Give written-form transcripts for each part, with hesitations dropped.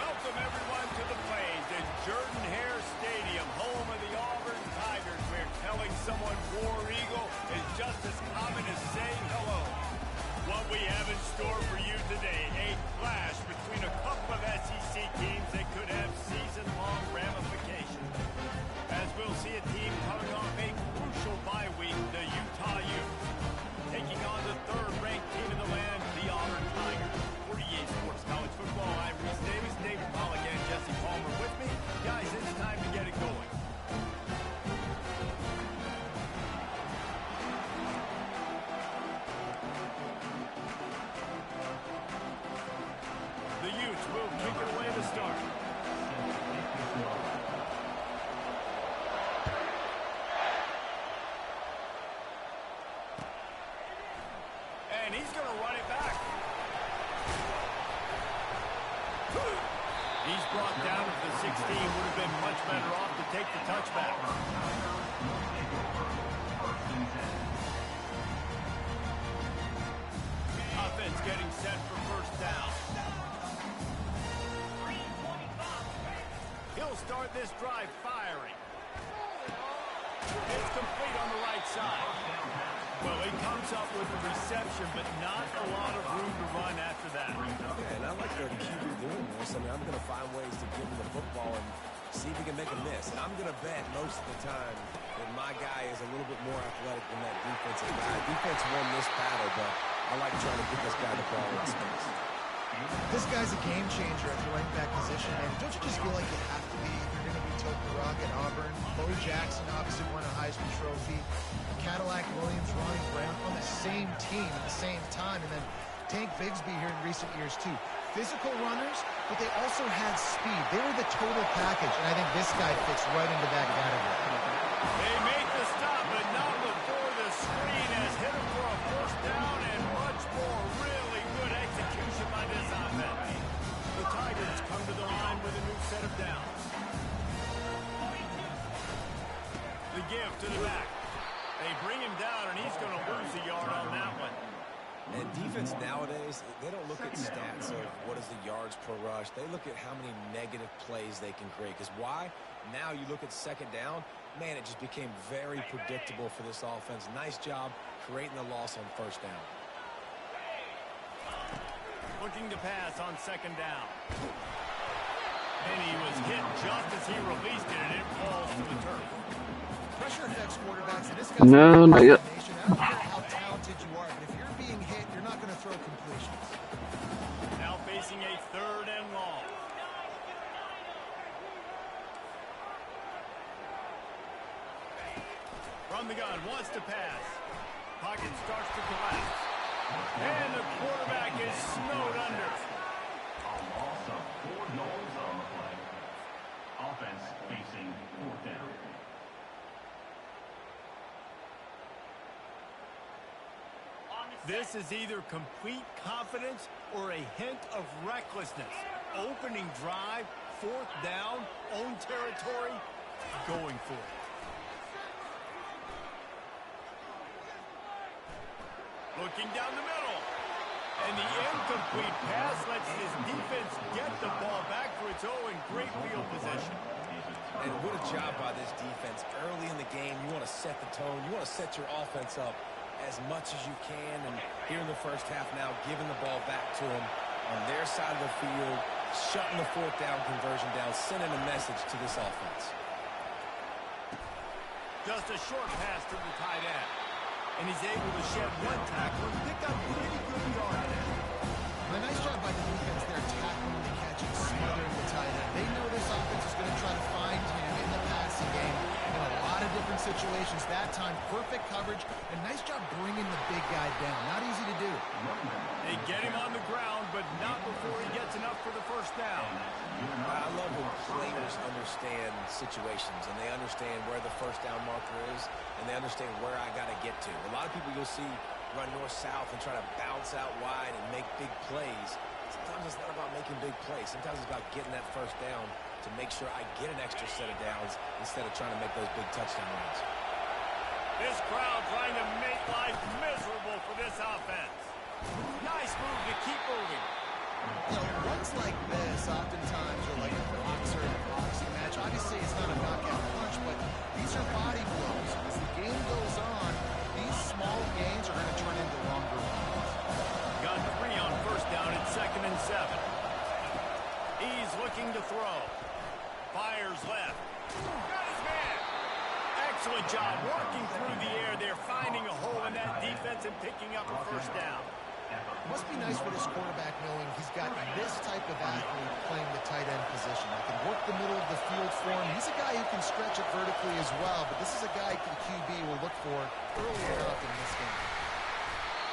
Welcome, everyone, to the Plains at Jordan-Hare Stadium, home of the Auburn Tigers, where telling someone War Eagle is just as common as saying hello. What we have in store for you today, a clash between a couple of SEC teams that could have season-long ramifications. As we'll see a team coming off a crucial bye week, the Utah Utes, taking on the third-ranked team in the land, the Auburn Tigers. For EA Sports College Football, I'm Reese Davis, David Pollock, and Jesse Palmer with me. Guys, it's time to get it going. The Utes will kick it away to start. And he's going to run it back. He's brought down to the 16. Would have been much better off to take the touchback. Offense getting set for first down. He'll start this drive firing. It's complete on the right side. Well, he comes up with the reception, but not a lot of room to run after that. Yeah, and I like the QB doing this. I mean, I'm going to find ways to give him the football and see if he can make a miss. And I'm going to bet most of the time that my guy is a little bit more athletic than that defensive guy. Defense won this battle, but I like trying to get this guy the ball in space. This guy's a game changer at the running back position, and don't you just feel like you have to be if you're going to be toting the rock at Auburn? Bo Jackson obviously won a Heisman Trophy. Cadillac Williams, Ronnie Brown on the same team at the same time, and then Tank Bigsby here in recent years too. Physical runners, but they also had speed. They were the total package, and I think this guy fits right into that category. They make the stop, but not before the screen has hit him for a first down and much more. Really good execution by this offense. The Tigers come to the line with a new set of downs. The give to the back. They bring him down, and he's going to lose a yard on that one. And defense nowadays, they don't look at stats of what is the yards per rush. They look at how many negative plays they can create. Because why? Now you look at second down, man, it just became very predictable for this offense. Nice job creating the loss on first down. Looking to pass on second down. And he was hit just as he released it, and it falls to the turf. Pressure affects quarterbacks, and this guy's No, not yet. I don't care how talented you are, but if you're being hit, you're not going to throw completions. Now facing a third and long. From the gun, wants to pass. Pocket starts to collapse. And the quarterback is snowed under. A loss of 4 yards on the play. Offense facing fourth down. This is either complete confidence or a hint of recklessness. Opening drive, fourth down, own territory, going for it. Looking down the middle. And the incomplete pass lets his defense get the ball back for its own great field position. And what a job by this defense. Early in the game, you want to set the tone. You want to set your offense up as much as you can, and here in the first half now, giving the ball back to them on their side of the field, shutting the fourth down conversion down, sending a message to this offense. Just a short pass to the tight end, and he's able to shed one tackle and pick up pretty good yardage. A nice job by the defense there, tackling the catch and smothering the tight end. They know this offense is going to try to find him in the passing game in a lot of different situations. That time, perfect coverage, and nice job bringing the big guy down. Not easy to do. They get him on the ground, but not before he gets enough for the first down. I love when players understand situations, and they understand where the first down marker is, and they understand where I got to get to. A lot of people you'll see run north-south and try to bounce out wide and make big plays. Sometimes it's not about making big plays. Sometimes it's about getting that first down to make sure I get an extra set of downs instead of trying to make those big touchdown runs. This crowd trying to make life miserable for this offense. Nice move to keep moving. You know, runs like this oftentimes are like a boxer in a boxing match. Obviously, it's not a knockout punch, but these are body blows. As the game goes on, these small gains are going to turn into longer rounds. Got 3 on first down at 2nd and 7. He's looking to throw. Fires left. Got his man. Excellent job working through the air there, finding a hole in that defense and picking up a first down. Must be nice for this quarterback knowing he's got this type of athlete playing the tight end position. He can work the middle of the field for him. He's a guy who can stretch it vertically as well, but this is a guy the QB will look for earlier up in this game.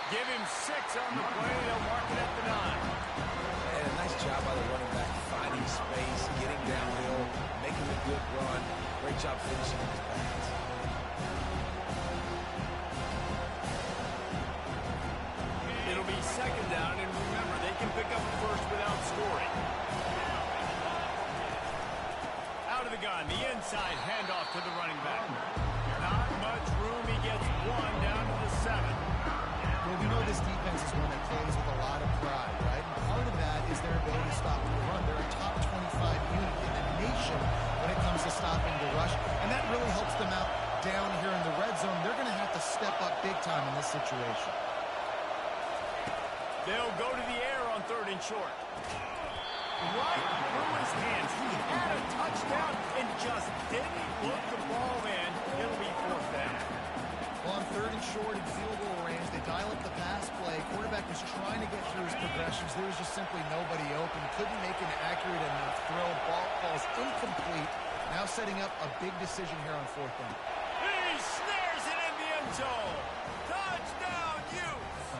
Give him 6 on the play. They'll mark it at the 9. And a nice job by the running back, finding space, getting downhill, making a good run. Great job finishing his pass. It'll be 2nd down, and remember, they can pick up a first without scoring. Out of the gun, the inside handoff to the running back. Not much room. He gets 1 down to the 7. Well, we know this defense is one that plays with a lot of pride, right? And part of that is their ability to stop the run. They're a top 25 unit in the nation when it comes to stopping the rush, and that really helps them out down here in the red zone. They're going to have to step up big time in this situation. They'll go to the air on 3rd and short. Right through his hands. He had a touchdown and just didn't look the ball in. It'll be 4th down. Well, on 3rd and short in field goal range, they dial up the pass play. Quarterback was trying to get through his progressions. There was just simply nobody open. Couldn't make an accurate enough throw. Ball falls incomplete. Now setting up a big decision here on 4th down. He snares it in the end zone. Touchdown, Utes.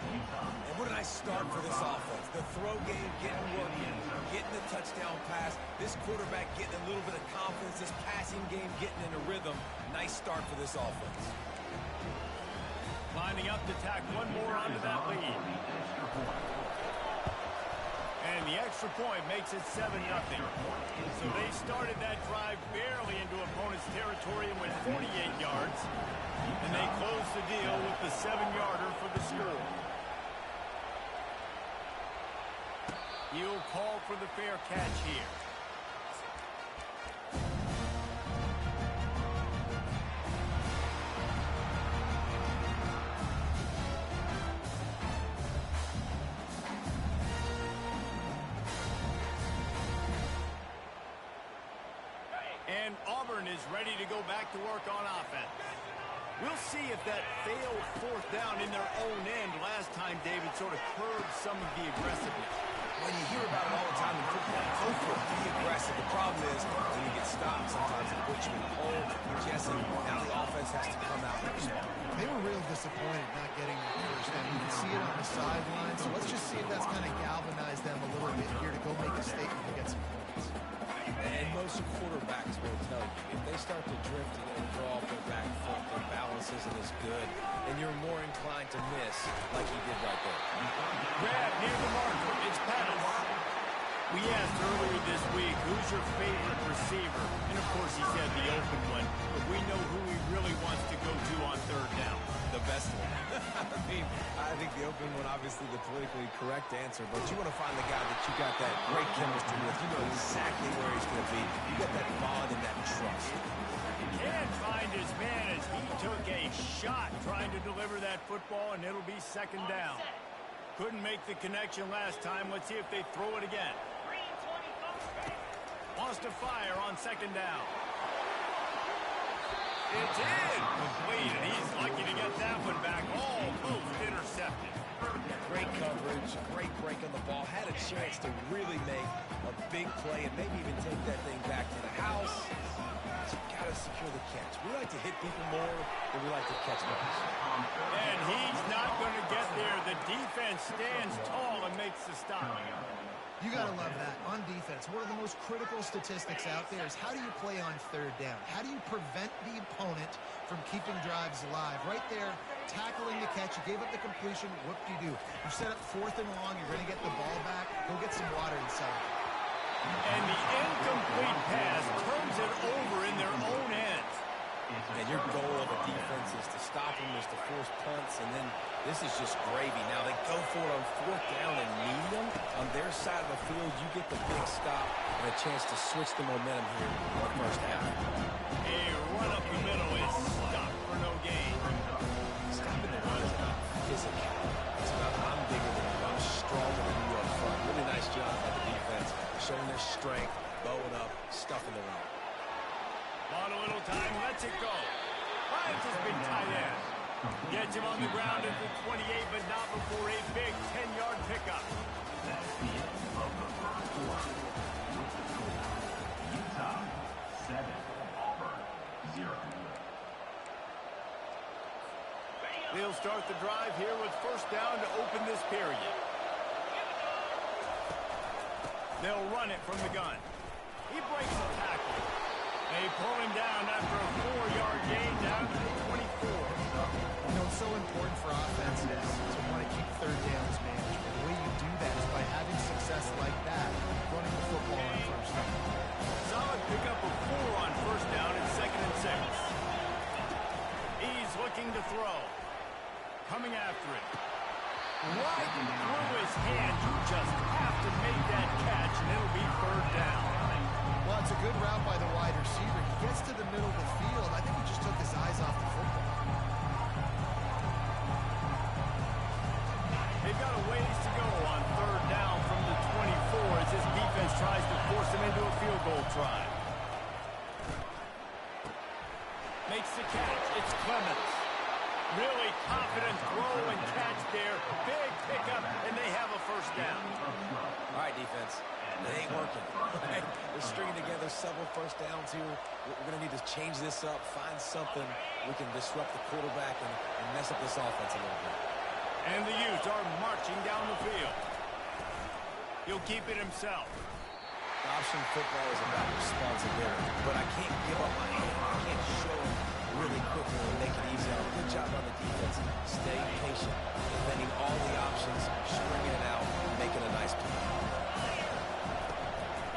And what a nice start for this offense. The throw game getting working, getting the touchdown pass. This quarterback getting a little bit of confidence. This passing game getting in a rhythm. Nice start for this offense. Lining up to tack one more onto that lead. And the extra point makes it 7-0. So they started that drive barely into opponent's territory and went 48 yards. And they closed the deal with the 7-yarder for the score. He'll call for the fair catch here. And Auburn is ready to go back to work on offense. We'll see if that failed 4th down in their own end last time, David, sort of curbed some of the aggressiveness. When you hear about it all the time in football, go for it, be aggressive. The problem is when you get stopped, sometimes it puts you in the hole. You're guessing. Now the offense has to come out and respond. They were real disappointed not getting that first down. You can see it on the sideline. So let's just see if that's kind of galvanized them a little bit here to go make a statement and get some points. And most quarterbacks will tell you, if they start to drift and draw off their back foot, their balance isn't as good, and you're more inclined to miss like he did right there. Grab near the marker. It's Pettis. We asked earlier this week, who's your favorite receiver? And, of course, he said the open one. But we know who he really wants to go to on 3rd down. The best one. I think the open one, obviously the politically correct answer, but you want to find the guy that you got that great chemistry with. You know exactly where he's going to be. You got that bond and that trust. Can't find his man as he took a shot trying to deliver that football, and it'll be 2nd down. Couldn't make the connection last time. Let's see if they throw it again. Wants to fire on 2nd down. It's incomplete, and he's lucky to get that one back. Almost intercepted. Great coverage, great break on the ball. Had a chance to really make a big play and maybe even take that thing back to the house. So you got to secure the catch. We like to hit people more than we like to catch balls. And he's not going to get there. The defense stands tall and makes the stop. You got to love that. On defense, one of the most critical statistics out there is how do you play on 3rd down? How do you prevent the opponent from keeping drives alive? Right there, tackling the catch. You gave up the completion. What do you do? You set up 4th and long. You're going to get the ball back. Go get some water inside. And the incomplete pass turns it over in their own end. And your goal of a defense is to stop them, is to force punts, and then this is just gravy. Now they go for it on 4th down and medium. On their side of the field, you get the big stop and a chance to switch the momentum here on the first half. A run up the middle is stopped for no gain. Stopping the run is about physical. It's about I'm bigger than you, I'm stronger than you up front. Really nice job by the defense, showing their strength, bowing up, stuffing the run. On a little time, lets it go. Finds his big tight end. Gets him on the ground at the 28, but not before a big 10-yard pickup. That's the end of the first quarter. With the score, Utah 7, Auburn 0. They'll start the drive here with 1st down to open this period. They'll run it from the gun. He breaks the tackle. They pull him down after a 4-yard gain down to the 24. You know, it's so important for offenses to want to keep 3rd downs managed. The way you do that is by having success like that, running the football on 1st down. Solid pickup of 4 on 1st down and 2nd and 6. He's looking to throw. Coming after it. Right through his hand. You just have to make that catch, and it'll be 3rd down. Well, it's a good route by the wide receiver. He gets to the middle of the field. I think he just took his eyes off the football. They've got a ways to go on 3rd down from the 24 as this defense tries to force them into a field goal try. Makes the catch. It's Clemens. Really confident throw and catch there. Big pickup, and they have a 1st down. All right, defense. It ain't working. We're stringing together several 1st downs here. We're going to need to change this up, find something we can disrupt the quarterback and mess up this offense a little bit. And the Utes are marching down the field. He'll keep it himself. Option football is about responsibility, but I can't give up my hand. I can't show him really quickly and make it easy. Good job on the defense. Stay patient, defending all the options, stringing it out, making a nice play.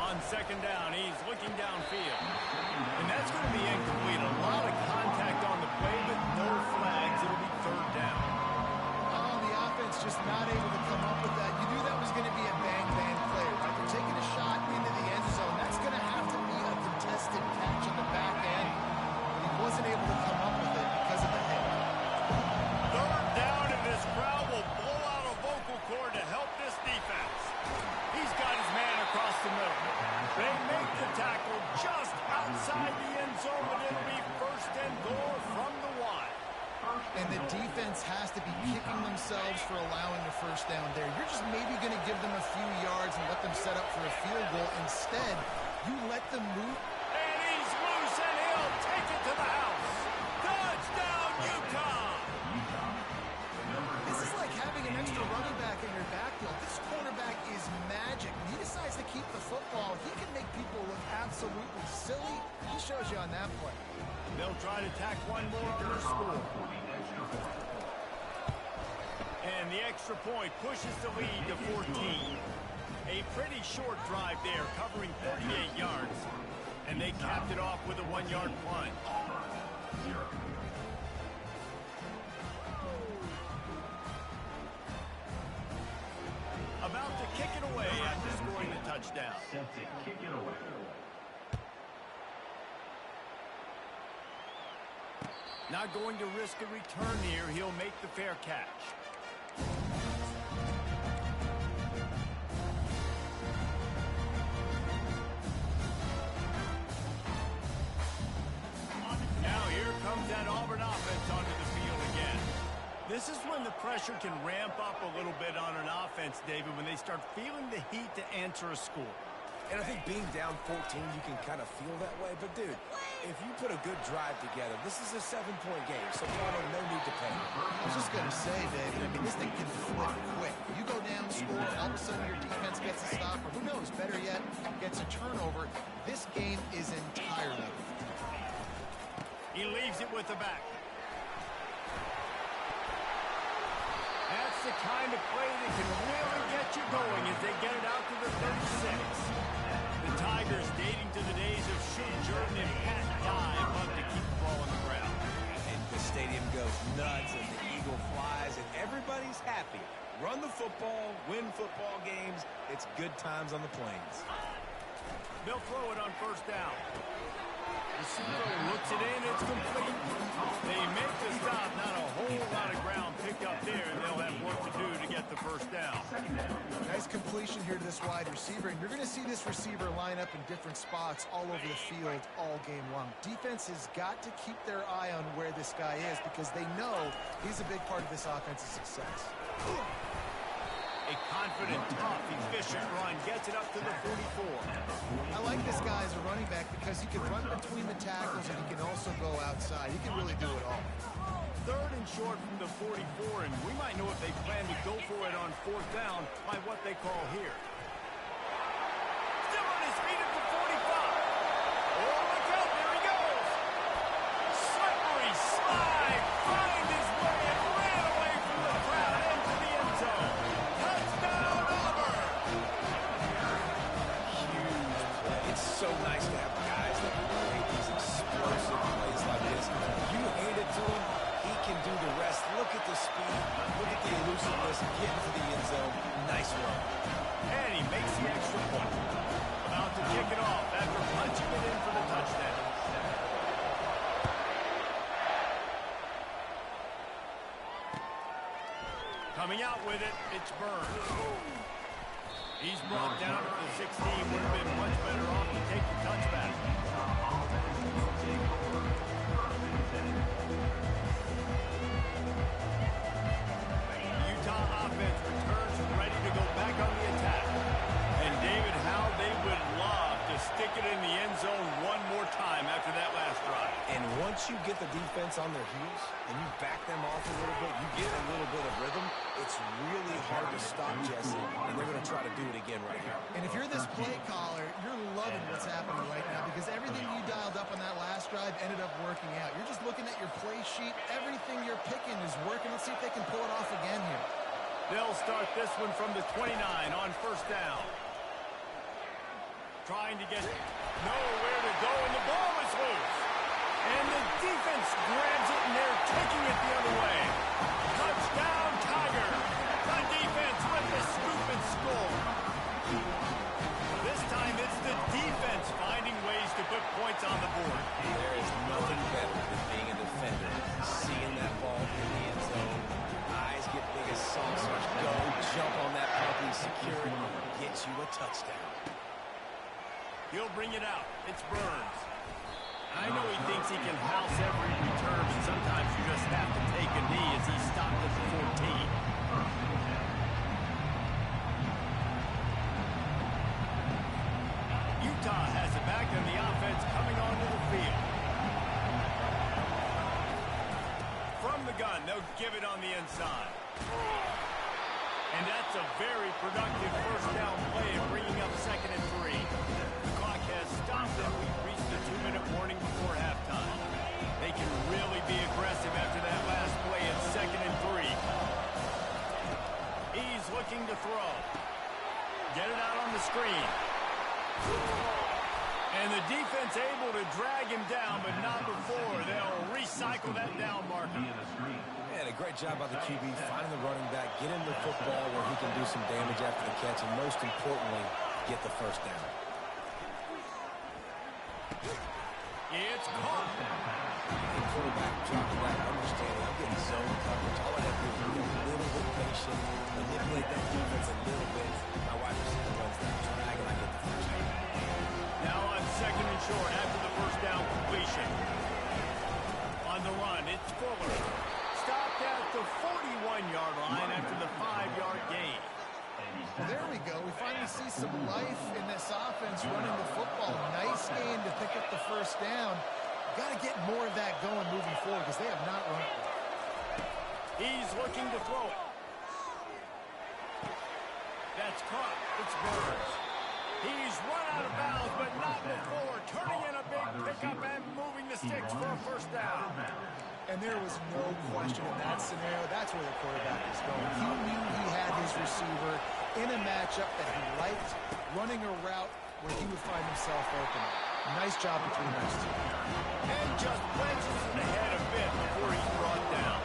On 2nd down, he's looking downfield. And that's going to be incomplete. A lot of contact on the play, but no flags. It'll be 3rd down. Oh, the offense just not able to come up with that. You knew that was going to be a bang-bang play, right? They're taking a shot into the end zone. That's going to have to be a contested catch on the back end. He wasn't able to come up with it because of the hit. 3rd down, and this crowd will blow out a vocal cord to help this defense. He's got his man across the middle. They make the tackle just outside the end zone, but it'll be 1st and goal from the Y. And the defense has to be kicking themselves for allowing the 1st down there. You're just maybe going to give them a few yards and let them set up for a field goal. Instead, you let them move. And he's loose, and he'll take it to the house. Touchdown, Utah! This is like having an extra running back in your backfield. This quarterback is magic. When he decides to keep the football, he can make people look absolutely silly. He shows you on that play. They'll try to tack one more on their score. And the extra point pushes the lead to 14. A pretty short drive there, covering 38 yards. And they capped it off with a 1-yard plunge. About to kick it away after scoring the touchdown. Set to kick it away. Not going to risk a return here. He'll make the fair catch. Now here comes that Auburn offense onto the field again. This is when the pressure can ramp up a little bit on an offense, David, when they start feeling the heat to answer a score. And I think being down 14, you can kind of feel that way. But, dude, if you put a good drive together, this is a 7-point game, so no need to panic. I was just going to say, David, I mean, this thing can flip quick. You go down, score, all of a sudden your defense gets a stop, or who knows, better yet, gets a turnover. This game is entirely. He leaves it with the back. That's the kind of play that can really get you going as they get it out to the 36. The Tigers, dating to the days of Shea Jordan and Pat Dye, love to keep the ball on the ground. everybody's happy. Run the football, win football games. It's good times on the plains. They'll throw it on first down. Receiver looks it in, it's complete. They make the stop, not a whole lot of ground picked up there, and they'll have work to do to get the first down. Nice completion here to this wide receiver, and you're going to see this receiver line up in different spots all over the field all game long. Defense has got to keep their eye on where this guy is because they know he's a big part of this offense's success. A confident, tough, efficient run gets it up to the 44. I like this guy as a running back because he can run between the tackles and he can also go outside. He can really do it all. Third and short from the 44, and we might know if they plan to go for it on fourth down by what they call here. Still on his feet at the 45. Oh, look out, there he goes. Slippery slide, find his way and ran away from the crowd into the end zone. Touchdown, Auburn. Huge play. It's so nice to have guys that can make these explosive plays like this. You hand it to him, he can do the rest. Look at the speed. Look at the elusiveness. Get into the end zone. Nice run. And he makes the extra point. About to kick it off after punching it in for the touchdown. Coming out with it, it's Burns. He's brought down to the 16. Would have been much better off to take the touchback. The Utah offense returns ready to go back on the attack. And David, how they would love to stick it in the end zone one more time after that last drive. And once you get the defense on their heels and you back them off a little bit, you get a little bit of rhythm, it's really hard to stop Jesse, and they're going to try to do it again right here. And if you're this play caller, you're loving what's happening right now because everything you dialed up on that last drive ended up working out. You're just looking at your play sheet. Everything you're picking is working. Let's see if they can pull it off again here. They'll start this one from the 29 on first down. Trying to get nowhere to go, and the ball is loose. And the defense grabs it, and they're taking it the other way. Touchdown, Tiger. The defense with the scoop and score. This time it's the defense finding ways to put points on the board. There is nothing better than being a defender. Seeing that ball in the end zone, eyes get big as saucers. Go, jump on that puppy, secure it, gets you a touchdown. He'll bring it out. It's Burns. I know he thinks he can house every return, but sometimes you just have to take a knee as he stopped at the 14. Utah has it back, and the offense coming onto the field. From the gun, they'll give it on the inside. And that's a very productive first down play of bringing up 2nd and 3. The clock has stopped, and we've reached the 2-minute warning before halftime. They can really be aggressive after that last play at 2nd and 3. He's looking to throw. Get it out on the screen. And the defense able to drag him down, but not before. They'll recycle that down marker. Man, a great job by the QB, finding the running back, get him the football where he can do some damage after the catch, and most importantly, get the first down. It's caught. The quarterback dropping back, understanding I'm getting zone coverage. All I have to do is be a little bit patient, manipulate that defense a little bit. My wide receiver runs that drag, and I get the first down. Now on 2nd and short after the first down completion. On the run, it's Fuller. Stopped at the 41-yard line after the 5-yard gain. Well, there we go. We finally see some life in this offense running the football. Nice game to pick up the first down. Got to get more of that going moving forward because they have not run it well. He's looking to throw it. That's caught. It's Burns. He's run out of bounds, but not before. Turning in a big pickup and moving the sticks for a first down. And there was no question in that scenario. That's where the quarterback is going. He knew he had his receiver in a matchup that he liked, running a route where he would find himself open. Nice job between those two. And just wedges it ahead a bit before he's brought down.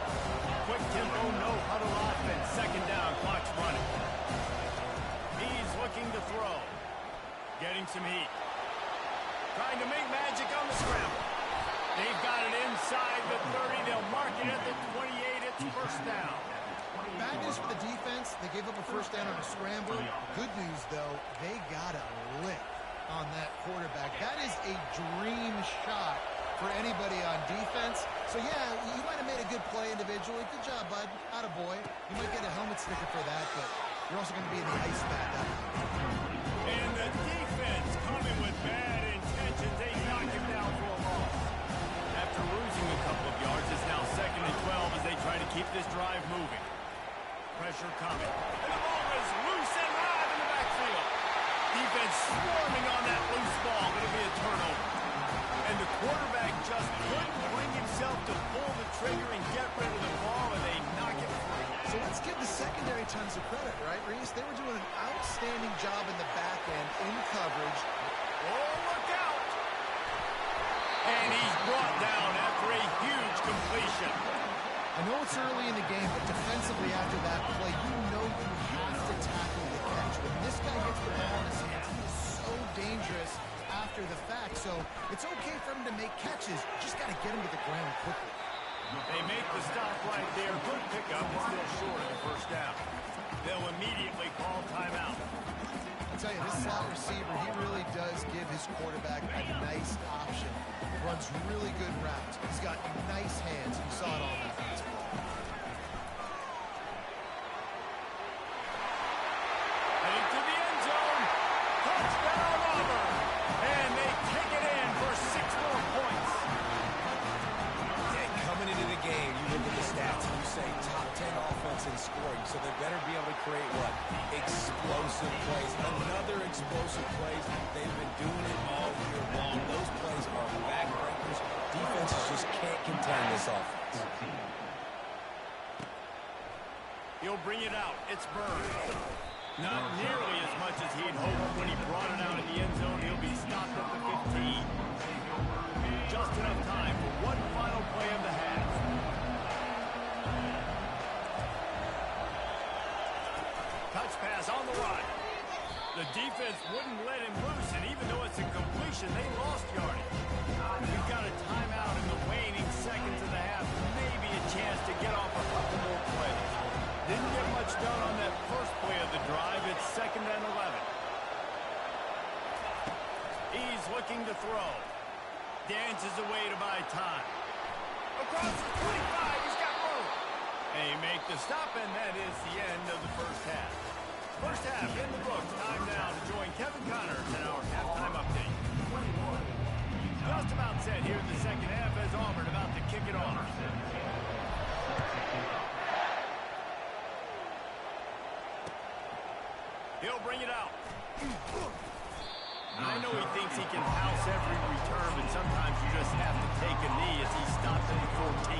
Quick tempo, no huddle offense. It's first down. Bad news for the defense. They gave up a first down on a scramble. Good news, though, they got a lick on that quarterback. That is a dream shot for anybody on defense. So, yeah, you might have made a good play individually. Good job, bud. Attaboy. You might get a helmet sticker for that, but you're also going to be in the ice bath. And the defense coming with bad intentions. They knock him down for a loss. After losing a couple of yards, it's now 2nd and 12 as they try to keep this drive moving. Pressure coming. And the ball is loose and live in the backfield. Defense swarming on that loose ball. It'll be a turnover. And the quarterback just couldn't bring himself to pull the trigger and get rid of the ball, and they knock it free. So let's give the secondary tons of credit, right, Reese? They were doing an outstanding job in the back end, in coverage. Oh, look out! And he's brought down after a huge completion. I know it's early in the game, but defensively after that play, you know you have to tackle the catch. When this guy gets the ball in his hands, he is so dangerous after the fact. So it's okay for him to make catches. Just got to get him to the ground quickly. They make the stop right there. Good pickup, but still short of the first down. They'll immediately call timeout. I'll tell you, this slot receiver, he really does give his quarterback a nice option. Runs really good routes. He's got nice hands. You saw it all in that last play. Heading to the end zone. Touchdown, Auburn. And they kick it in for 6 more points. Yeah, coming into the game, you look at the stats and you say top 10 offense in scoring, so they better be able to create what? Explosive plays. Another explosive plays. They've been doing it all year long. Those plays are backbreakers. Defenses just can't contain this offense. He'll bring it out. It's Burns. Not nearly as much as he'd hoped when he brought it out in the end zone. He'll be stopped at the 15. Just enough time for one final play of the half. Touch pass on the run. The defense wouldn't let him loose, and even though it's a completion, they lost yardage. We've got a timeout in the waning seconds of the half. Maybe a chance to get off a couple more plays. Didn't get much done on that first play of the drive. It's 2nd and 11. He's looking to throw. Dances away to buy time. Across the 25, he's got room. They make the stop, and that is the end of the first half. First half in the books. Time now to join Kevin Connors in our halftime update. Just about set here in the second half as Auburn about to kick it off. He'll bring it out. I know he thinks he can house every return, but sometimes you just have to take a knee as he stops at the 14.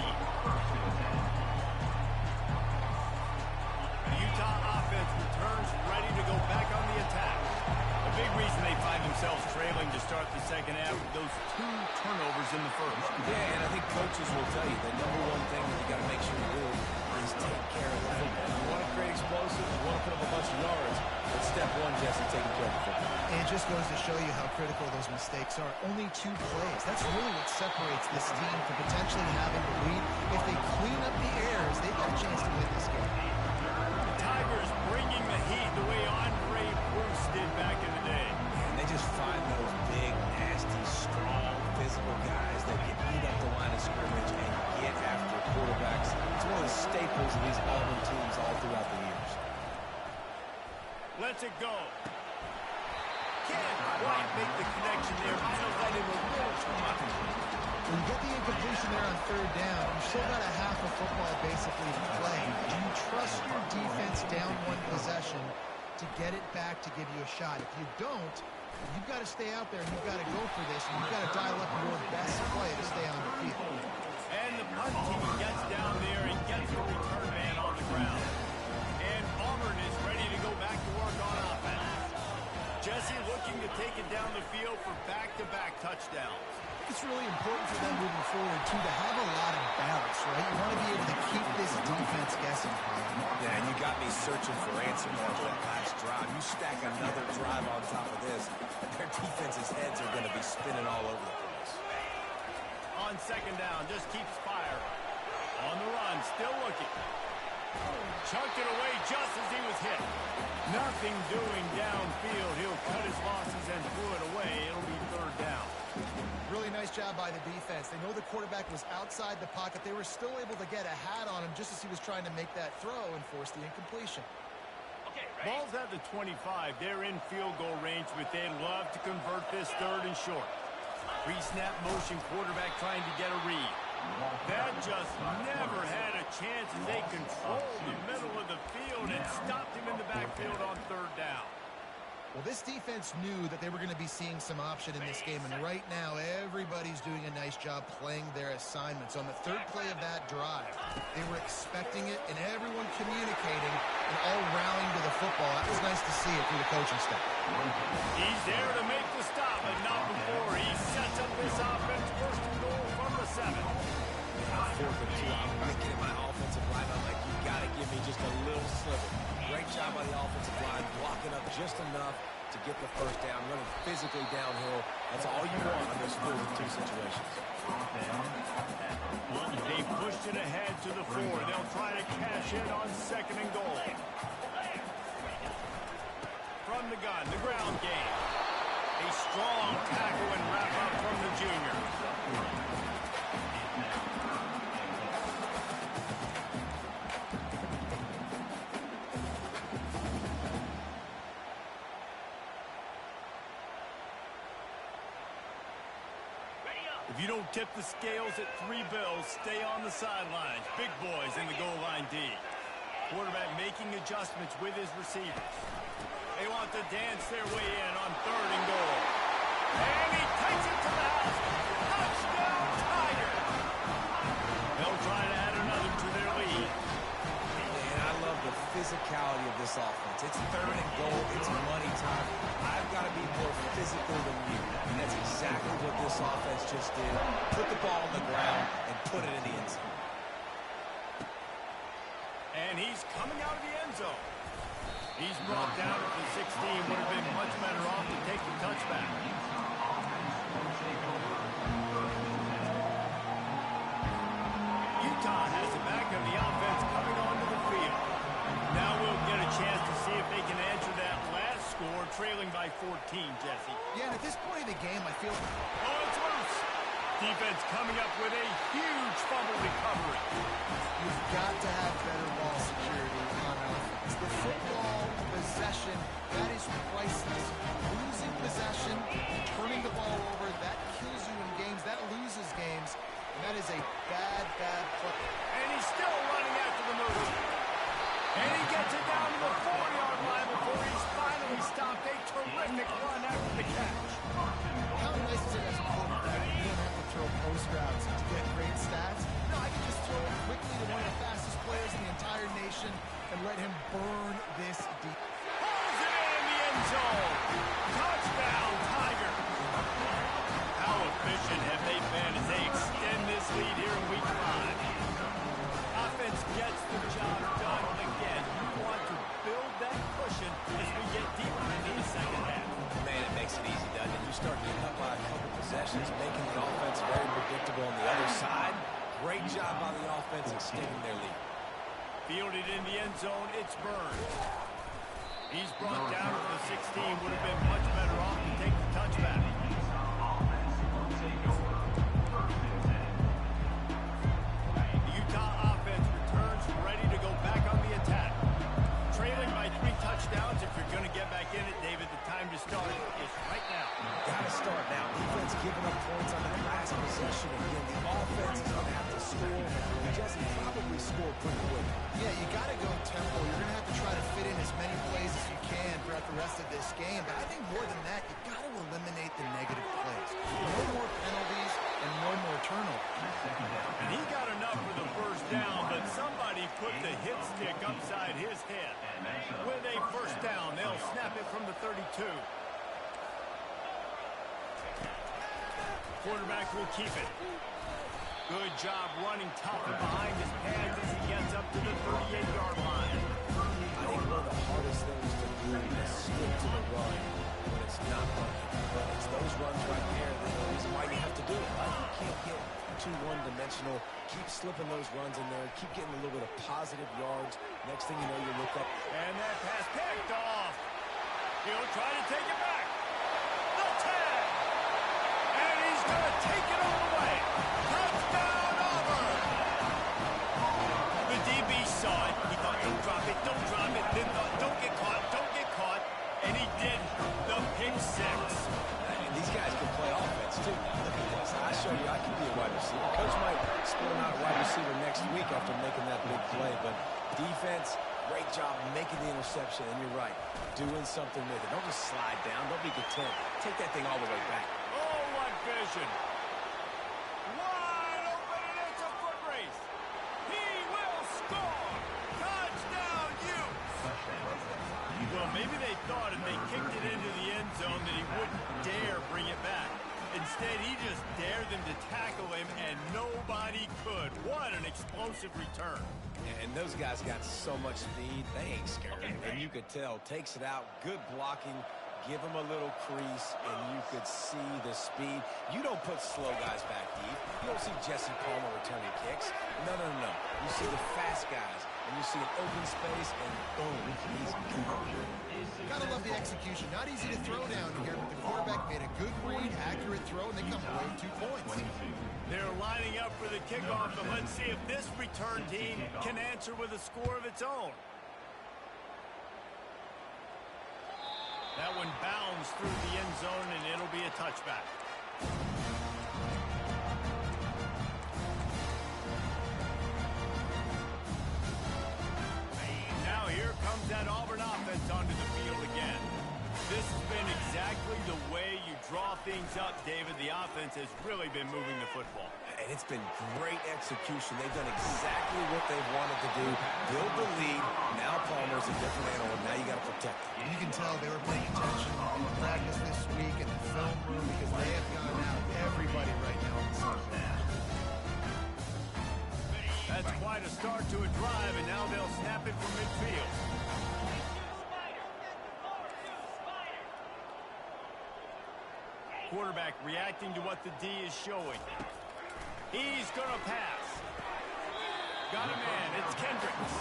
The Utah offense returns ready to go back on the attack. A big reason they find themselves trailing to start the second half with those 2 turnovers in the first. Yeah, and I think coaches will tell you the number one thing that you got to make sure you do is take care of the football. You want to create explosives, you want to put up a bunch of yards, but step one, Jesse, taking care of the football. And it just goes to show you how critical those mistakes are. Only 2 plays. That's really what separates this team from potentially having the lead. If they clean up the errors, they've got a chance to win this game. The Tigers bringing the heat the way Andre Bruce did back in the day. And they just find those big, nasty, strong, physical guys that can eat up the line of scrimmage and get after quarterbacks. It's one of the staples of these Auburn teams all throughout the years. Lets it go. Can't quite make the connection there. Feels like it was a little too much. When you get the incompletion there on 3rd down, you've still got a half of football basically to play. Do you trust your defense down 1 possession to get it back to give you a shot? If you don't, you've got to stay out there and you've got to go for this, and you've got to dial up your best play to stay on the field. And the punt team gets down there and gets the return man on the ground. And Auburn is ready to go back to work on offense. Jesse looking to take it down the field for back-to-back touchdowns. It's really important for them moving forward, too, to have a lot of balance, right? You want to be able to keep this defense guessing. Yeah, and you got me searching for answers after that last drive. You stack another drive on top of this, their defense's heads are going to be spinning all over the place. On 2nd down, just keeps firing. On the run. gun, still looking. Chunked it away just as he was hit. Nothing doing downfield. He'll cut his losses and threw it away. It'll be third down. Really nice job by the defense. They know the quarterback was outside the pocket. They were still able to get a hat on him just as he was trying to make that throw and force the incompletion. Ball's at the 25. They're in field goal range, but they'd love to convert this third and short. Pre-snap motion, quarterback trying to get a read. That just never had a chance as they controlled the middle of the field and stopped him in the backfield on third down. Well, this defense knew that they were going to be seeing some option in this game, and right now everybody's doing a nice job playing their assignments. On the third play of that drive, they were expecting it, and everyone communicating and all rallying to the football. That was nice to see it through the coaching staff. He's there to make the stop, but not before he sets up this offense. First and goal from the 7. Fourth and 2, I'm looking at my offensive line. I'm like, you got to give me just a little sliver. Great job by the offensive line, blocking up just enough to get the first down, running physically downhill. That's all you want in those 4th and 2 situations. They pushed it ahead to the 4. They'll try to cash in on 2nd and goal. From the gun, the ground game. A strong tackle and wrap up from the junior. If you don't tip the scales at 3 bills, stay on the sidelines. Big boys in the goal line D. Quarterback making adjustments with his receivers. They want to dance their way in on 3rd and goal. And he takes it to the house. Touchdown, Tiger. They'll try to add another to their lead. And I love the physicality of this offense. It's 3rd and goal. It's money time. I've got to be more physical than you. And that's exactly what this offense just did. Put the ball on the ground and put it in the end zone. And he's coming out of the end zone. He's brought down at the 16. Would have been much better off to take the touchback. Utah has it back and the offense coming onto the field. Now we'll get a chance to see if they can answer that last score, trailing by 14, Jesse. Yeah, and at this point of the game, I feel... Oh, it's loose. Defense coming up with a huge fumble recovery. You've got to have better ball security on offense. The football possession, that is priceless. Losing possession, turning the ball over, that kills you in games, that loses games, and that is a bad, bad play. And he's still running after the move. And he gets it down to the 4-yard line before he's finally stopped. A terrific run after the catch. How nice is it as a quarterback? You don't have to throw post routes to get great stats. No, I can just throw it quickly to one of the fastest players in the entire nation and let him burn this deep. Pulls it in the end zone. Touchdown, Tiger. How efficient have they been as they extend this lead here in week 5? Offense gets the job done again. You want to build that cushion as we get deeper into the second half. Man, it makes it easy, doesn't it? You start getting up by a couple possessions, making the offense very predictable on the other side. Great job by the offense extending their lead. Fielded in the end zone, it's Burns. He's brought down to the 16. Would have been much better off to take the touchback. The Utah offense returns ready to go back on the attack. Trailing by 3 touchdowns. If you're going to get back in it, David, the time to start is right now. Got to start now. Defense giving up points on that last possession. Again, the offense is going to have to score. And Jesse probably scored pretty quick. Yeah, you got to go tempo. You're going to have to try to fit in as many plays as you can throughout the rest of this game. But I think more than that, you got to eliminate the negative plays. No more penalties and no more turnovers. And he got enough for the first down, but somebody put the hit stick upside his head. With a first down, they'll snap it from the 32. Quarterback will keep it. Good job running top and behind his pads as he gets up to the 38-yard line. I think one of the hardest things to do is stick to the run when it's not working. But it's those runs right there that is why you have to do it. Right? You can't get too one-dimensional. Keep slipping those runs in there. Keep getting a little bit of positive yards. Next thing you know, you look up. And that pass picked off. He'll try to take it back. The tag. And he's going to take it all the way. Touchdown, Auburn. The DB saw it. He thought, don't drop it, don't drop it. Then thought, don't get caught, don't get caught. And he did the pick six. And these guys can play offense, too. Look at this. I showed you I can be a wide receiver. Coach might split him out a wide receiver next week after making that big play. But defense, great job making the interception. And you're right, doing something with it. Don't just slide down. Don't be content. Take that thing all the way back. Oh, what vision. Wide open, and it's a foot race. He will score. Touchdown, Well, maybe they thought if they kicked it into the end zone that he wouldn't dare bring it back. Instead, he just dared them to tackle him, and nobody could. What an explosive return. And those guys got so much speed, they ain't scared. And you could tell, takes it out, good blocking, give him a little crease, and you could see the speed. You don't put slow guys back deep. You don't see Jesse Palmer returning kicks. No. You see the fast guys, and you see an open space, and boom, he's gone. Gotta love the execution. Not easy to throw down here, but the quarterback made a good read, accurate throw, and they come away with 2 points. They're lining up for the kickoff, and let's see if this return team can answer with a score of its own. That one bounds through the end zone, and it'll be a touchback. Now here comes that Auburn offense onto the field again. This has been exactly the way you draw things up, David. The offense has really been moving the football. And it's been great execution. They've done exactly what they've wanted to do. Build the lead. Now Palmer's a different animal. Now you got to protect him. You can tell they were paying attention in practice this week in the film room because they have gone out everybody right now on the side. That's quite a start to a drive, and now they'll snap it from midfield. Quarterback reacting to what the D is showing. He's going to pass. Got a man. It's Kendricks.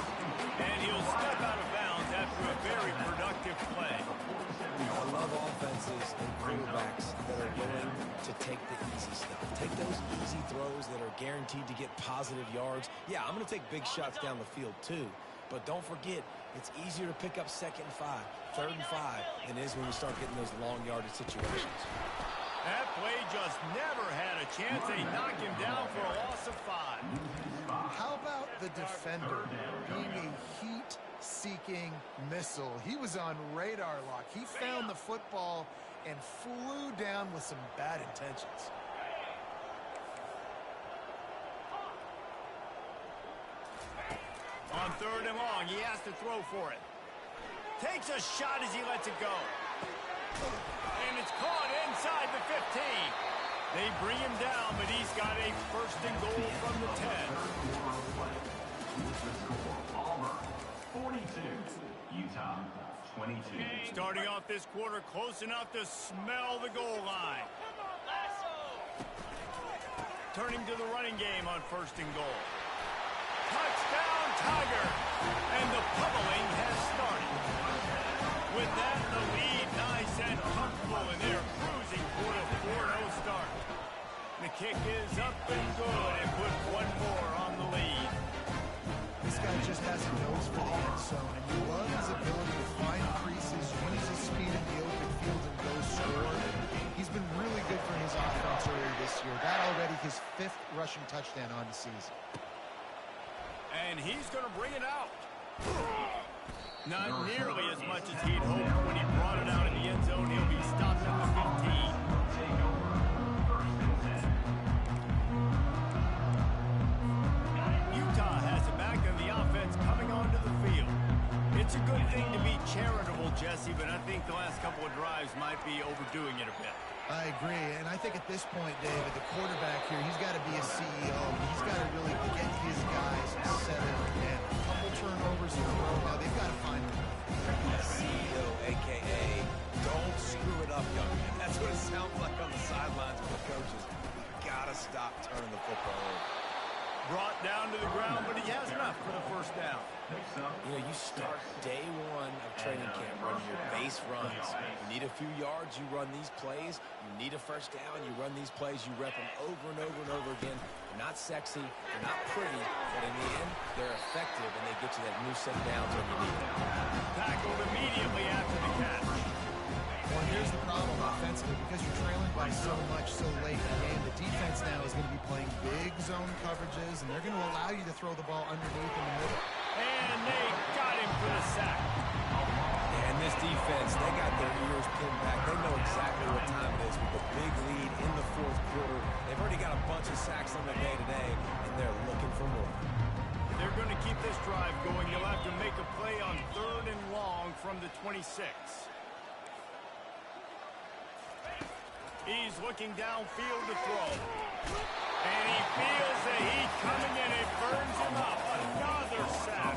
And he'll step out of bounds after a very productive play. I love offenses and quarterbacks that are willing to take the easy stuff. Take those easy throws that are guaranteed to get positive yards. Yeah, I'm going to take big shots down the field too. But don't forget, it's easier to pick up 2nd and 5, 3rd and 5 than it is when you start getting those long yardage situations. That play just never had a chance. They knock him down for a loss of 5. How about the defender being a heat-seeking missile? He was on radar lock. He found the football and flew down with some bad intentions. On 3rd and long, he has to throw for it. Takes a shot as he lets it go. And it's caught inside the 15. They bring him down, but he's got a 1st and goal from the 10. Auburn 42, Utah 22. Starting off this quarter close enough to smell the goal line. Turning to the running game on 1st and goal. Touchdown, Tiger! And the pummeling has started. With that, the lead nice and comfortable, and they're cruising for a 4-0 start. The kick is up and good, and put one more on the lead. This guy just has a nose for the end zone, and you love his ability to find creases, use his speed in the open field, and go score. He's been really good for his offense earlier this year. That already his 5th rushing touchdown on the season. And he's going to bring it out. Not nearly as much as he'd hoped when he brought it out in the end zone. He'll be stopped at the 15. Utah has it back on the offense coming onto the field. It's a good thing to be charitable, Jesse, but I think the last couple of drives might be overdoing it a bit. I agree, and I think at this point, David, the quarterback here, he's got to be a CEO. He's got to really get his guys settled, and a couple turnovers in a row now. They've got to find him. CEO, a.k.a. don't screw it up, young man. That's what it sounds like on the sidelines with the coaches. You got to stop turning the football Brought down to the ground, but he has enough for the first down. You know, you start day one of training camp running your base runs. You need a few yards, you run these plays. You need a first down, you run these plays. You rep them over and over and over again. They're not sexy, they're not pretty, but in the end, they're effective, and they get you that new set of downs when you need it. Tackled immediately after the catch. Well, here's the problem offensively. Because you're trailing by so much so late in the game, the defense now is going to be playing big zone coverages, and they're going to allow you to throw the ball underneath in the middle. And they got him for the sack. And this defense, they got their ears pinned back. They know exactly what time it is with the big lead in the fourth quarter. They've already got a bunch of sacks on the day today, and they're looking for more. They're going to keep this drive going. They'll have to make a play on 3rd and long from the 26. He's looking downfield to throw. And he feels the heat coming in. It burns him up. Another sack.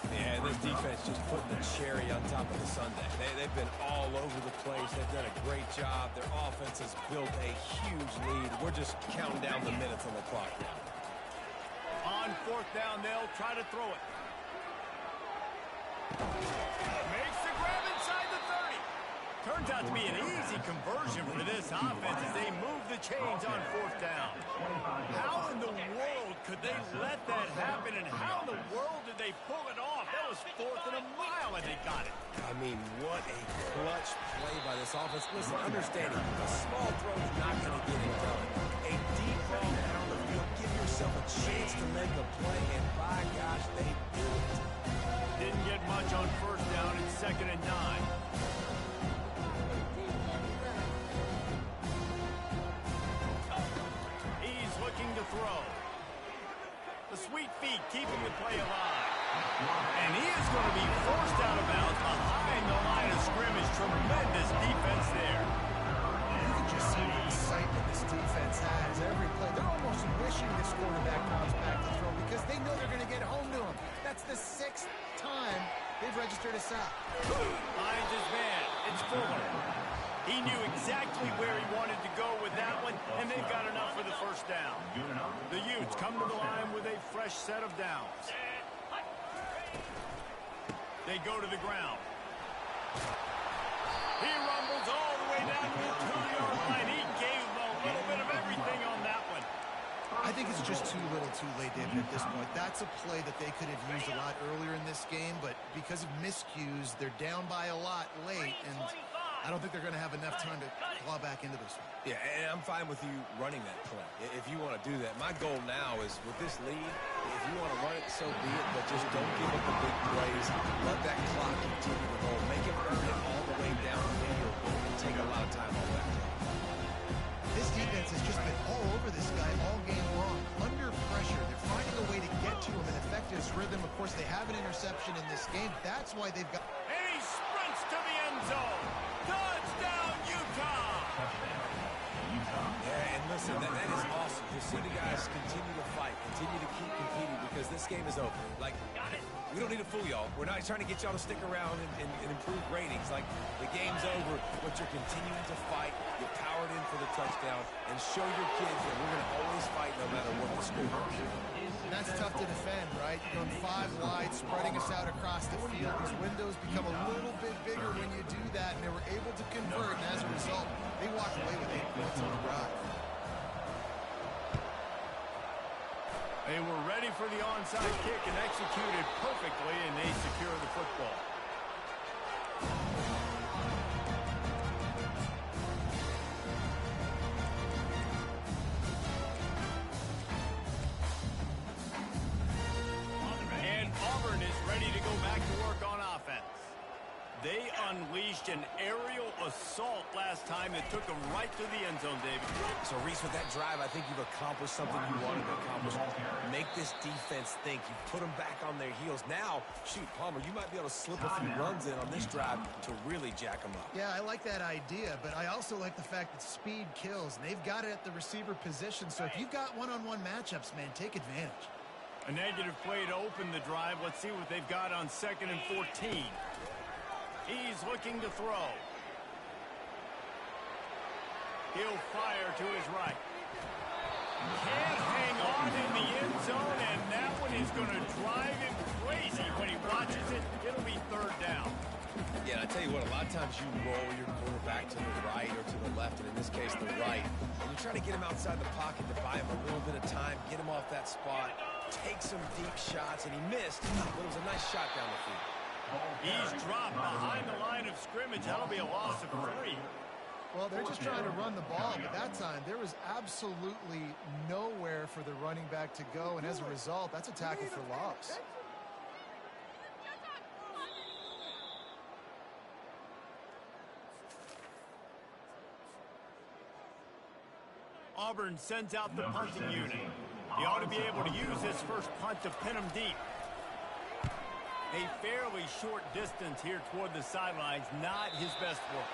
Yeah, this defense just putting the cherry on top of the sundae. They've been all over the place. They've done a great job. Their offense has built a huge lead. We're just counting down the minutes on the clock now. On 4th down, they'll try to throw it. Makes the grab inside the 30. Turns out to be an easy conversion for this offense as they move the chains on 4th down. How in the world could they let that happen, and how in the world did they pull it off? That was 4th and a mile, and they got it. I mean, what a clutch play by this offense. Listen, understanding, a small throw is not going to get it done. A deep ball down the field, give yourself a chance to make a play, and by gosh, they do it. Didn't get much on 1st down. It's 2nd and 9. Looking to throw. The sweet feet keeping the play alive. And he is going to be forced out of bounds behind the line of scrimmage. Tremendous defense there. You can just see the excitement this defense has every play. They're almost wishing this quarterback comes back to throw because they know they're going to get home to him. That's the 6th time they've registered a sack. Finds his man. It's Fuller. He knew exactly where he wanted to go with that one, and they've got enough for the first down. The Utes come to the line with a fresh set of downs. They go to the ground. He rumbles all the way down to the 2-yard line. He gave them a little bit of everything on that one. I think it's just too little too late, David, at this point. That's a play that they could have used a lot earlier in this game, but because of miscues, they're down by a lot late, and I don't think they're going to have enough time to claw back into this one. Yeah, and I'm fine with you running that play if you want to do that. My goal now is with this lead, if you want to run it, so be it, but just don't give up the big plays. Let that clock continue to roll. Make it earn it all the way down the field and take a lot of time off that clock. This defense has just been all over this guy all game long. Under pressure, they're finding a way to get to him and affect his rhythm. Of course, they have an interception in this game. That's why they've got... And he sprints to the end zone. Touchdown, Utah! Yeah, and listen, that is awesome to see the guys continue to fight, continue to keep competing, because this game is over. Like, we don't need to fool y'all. We're not trying to get y'all to stick around and improve ratings. Like, the game's over, but you're continuing to fight. You powered in for the touchdown, and show your kids that we're going to always fight no matter what the score is. And that's tough to defend, right? You're going 5 wide, spreading us out across the field. These windows become a little bit bigger when you do that, and they were able to convert, and as a result, they walked away with 8 points on the drive. They were ready for the onside kick and executed perfectly, and they secure the football. And Auburn is ready to go back to work on offense. They unleashed an aerial assault last time that took them right to the end zone, David. So, Reese, with that drive, I think you've accomplished something you wanted to accomplish. Make this defense think. You put them back on their heels. Now, shoot, Palmer, you might be able to slip a few runs in on this drive to really jack them up. Yeah, I like that idea, but I also like the fact that speed kills, and they've got it at the receiver position. So if you've got one-on-one matchups, man, take advantage. A negative play to open the drive. Let's see what they've got on 2nd and 14. He's looking to throw. He'll fire to his right. Can't hang on in the end zone, and that one is going to drive him crazy when he watches it. It'll be third down. Yeah, I tell you what, a lot of times you roll your quarterback to the right or to the left, and in this case, the right. And you try to get him outside the pocket to buy him a little bit of time, get him off that spot, take some deep shots, and he missed, but it was a nice shot down the field. He's dropped behind the line of scrimmage. That'll be a loss of 3. Well, they're just trying to run the ball, but that time there was absolutely nowhere for the running back to go, and as a result, that's a tackle for loss. Auburn sends out the punting unit. He ought to be able to use his first punt to pin him deep. A fairly short distance here toward the sidelines, not his best work.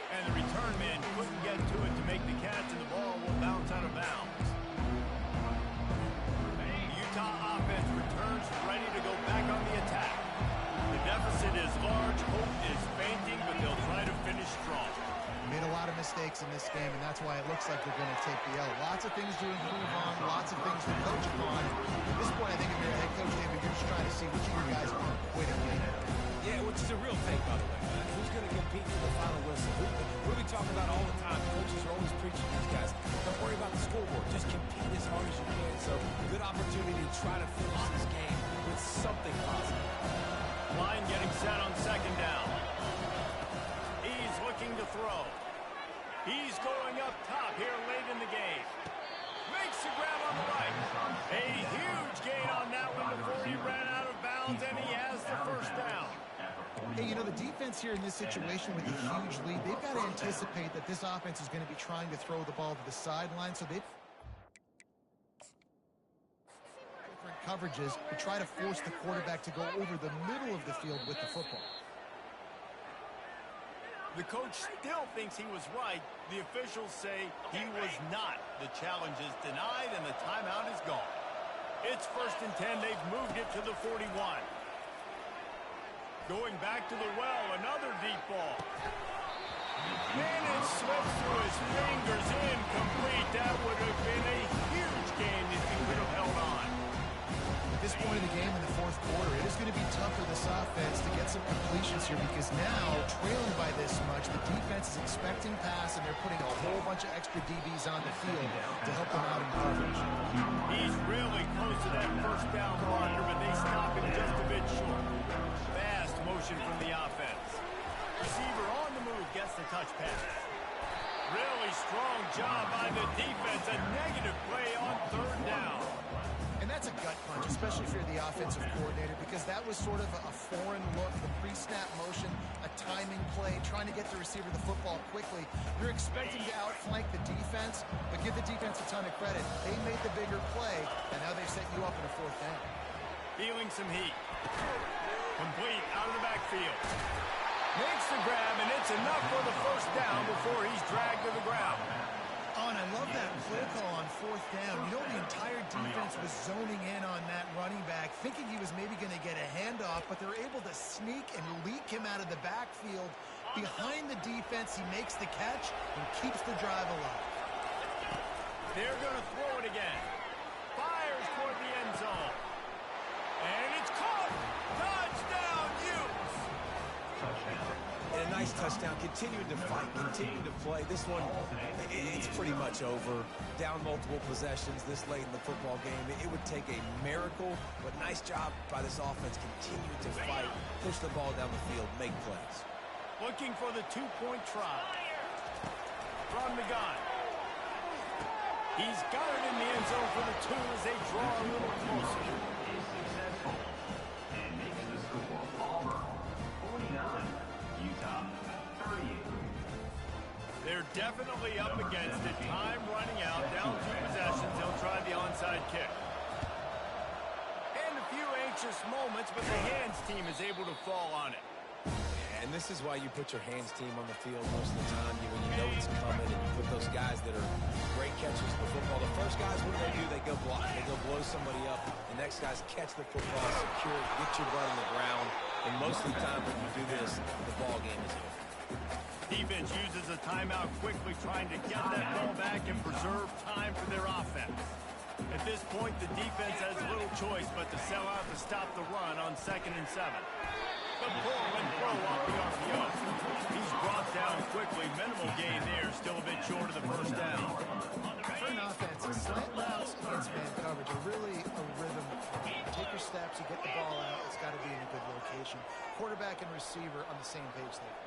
And the return man couldn't get to it to make the catch, and the ball will bounce out of bounds. The Utah offense returns ready to go back on the attack. The deficit is large, hope is fainting, but they'll try to finish strong. Made a lot of mistakes in this game, and that's why it looks like they're going to take the L. Lots of things to improve on, lots of things to coach upon. At this point, I think if you're a head coach, David, you're just trying to see which of your guys aren't quitting right now. Yeah, which is a real thing, by the way, man. Who's going to compete for the final whistle? What do we talk about all the time? Coaches are always preaching to these guys. Don't worry about the scoreboard. Just compete as hard as you can. So, good opportunity to try to finish this game with something positive. Line getting set on second down. He's looking to throw. He's going up top here late in the game. Makes the grab on the right. A huge gain on that one before he ran out of bounds, and he has the first down. Hey, you know, the defense here in this situation with a huge lead, they've got to anticipate that this offense is going to be trying to throw the ball to the sideline, so they've different coverages to try to force the quarterback to go over the middle of the field with the football. The coach still thinks he was right. The officials say he was not. The challenge is denied, and the timeout is gone. It's 1st and 10. They've moved it to the 41. Going back to the well, another deep ball. And it slips through his fingers, incomplete. That would have been a huge gain if he could have held on. At this point of the game in the fourth quarter, it is going to be tough for this offense to get some completions here because now, trailing by this much, the defense is expecting pass, and they're putting a whole bunch of extra DBs on the field to help them out in coverage. He's really close to that first down marker, but they stop him just a bit short. Fast motion from the offense. Receiver on the move gets the touch pass. Really strong job by the defense. A negative play on third down. And that's a gut punch, especially if you're the offensive coordinator, because that was sort of a foreign look, the pre-snap motion, a timing play, trying to get the receiver the football quickly. You're expecting to outflank the defense, but give the defense a ton of credit. They made the bigger play, and now they've set you up in a fourth down. Feeling some heat. Complete out of the backfield. Makes the grab, and it's enough for the first down before he's dragged to the ground. Oh, and I love that play call on fourth down. You know, the entire defense was zoning in on that running back, thinking he was maybe going to get a handoff, but they're able to sneak and leak him out of the backfield. Behind the defense, he makes the catch and keeps the drive alive. They're going to throw it again. Fires toward the end zone. And it's caught. Touchdown, Utes. And a nice touchdown. Continuing to fight, continuing to play. This one, it's pretty much over. Down multiple possessions this late in the football game. It would take a miracle, but nice job by this offense. Continuing to fight, push the ball down the field, make plays. Looking for the two-point try. From the gun. He's got it in the end zone for the two as they draw a little closer. Is successful and makes the score Auburn 49, Utah 38. They're definitely up against it. Time running out. Down 2 possessions. They'll try the onside kick. And a few anxious moments, but the hands team is able to fall on it. And this is why you put your hands team on the field most of the time. When you know it's coming, and you put those guys that are great catchers of the football. The first guys, what do? They go block. They go blow somebody up. The next guys catch the football, secure it, get your butt on the ground. And most of the time when you do this, the ball game is over. Defense uses a timeout quickly, trying to get that ball back and preserve time for their offense. At this point, the defense has little choice but to sell out to stop the run on 2nd and 7. The pull and throw off the RPO. He's brought down quickly. Minimal gain there, still a bit short of the first down. For an offense, slant routes against man coverage are really a rhythm. Take your steps, you get the ball out, it's got to be in a good location. Quarterback and receiver on the same page there.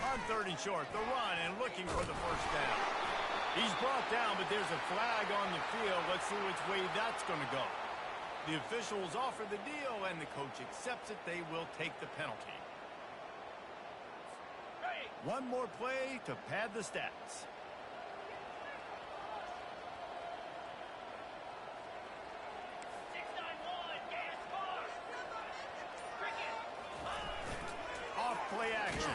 On 3rd and short, the run and looking for the first down. He's brought down, but there's a flag on the field. Let's see which way that's going to go. The officials offer the deal, and the coach accepts it. They will take the penalty. One more play to pad the stats. Off play action.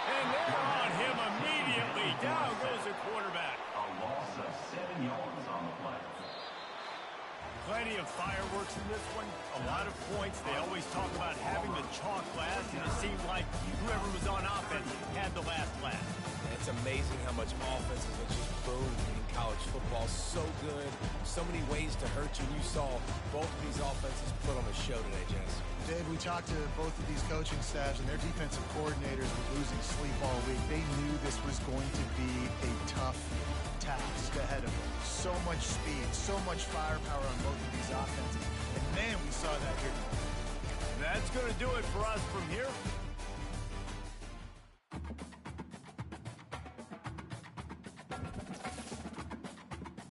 And they're on him immediately. Down goes the quarterback. A loss of 7 yards on the play. Plenty of fireworks in this one. A lot of points. They always talk about having the chalk last, and it seemed like whoever was on offense had the last laugh. It's amazing how much offenses have just boomed in college football. So good. So many ways to hurt you. And you saw both of these offenses put on a show today, Jess. Dave, we talked to both of these coaching staffs, and their defensive coordinators were losing sleep all week. They knew this was going to be a tough task ahead of them. So much speed, so much firepower on both of these offenses. And, man, we saw that here. That's going to do it for us from here.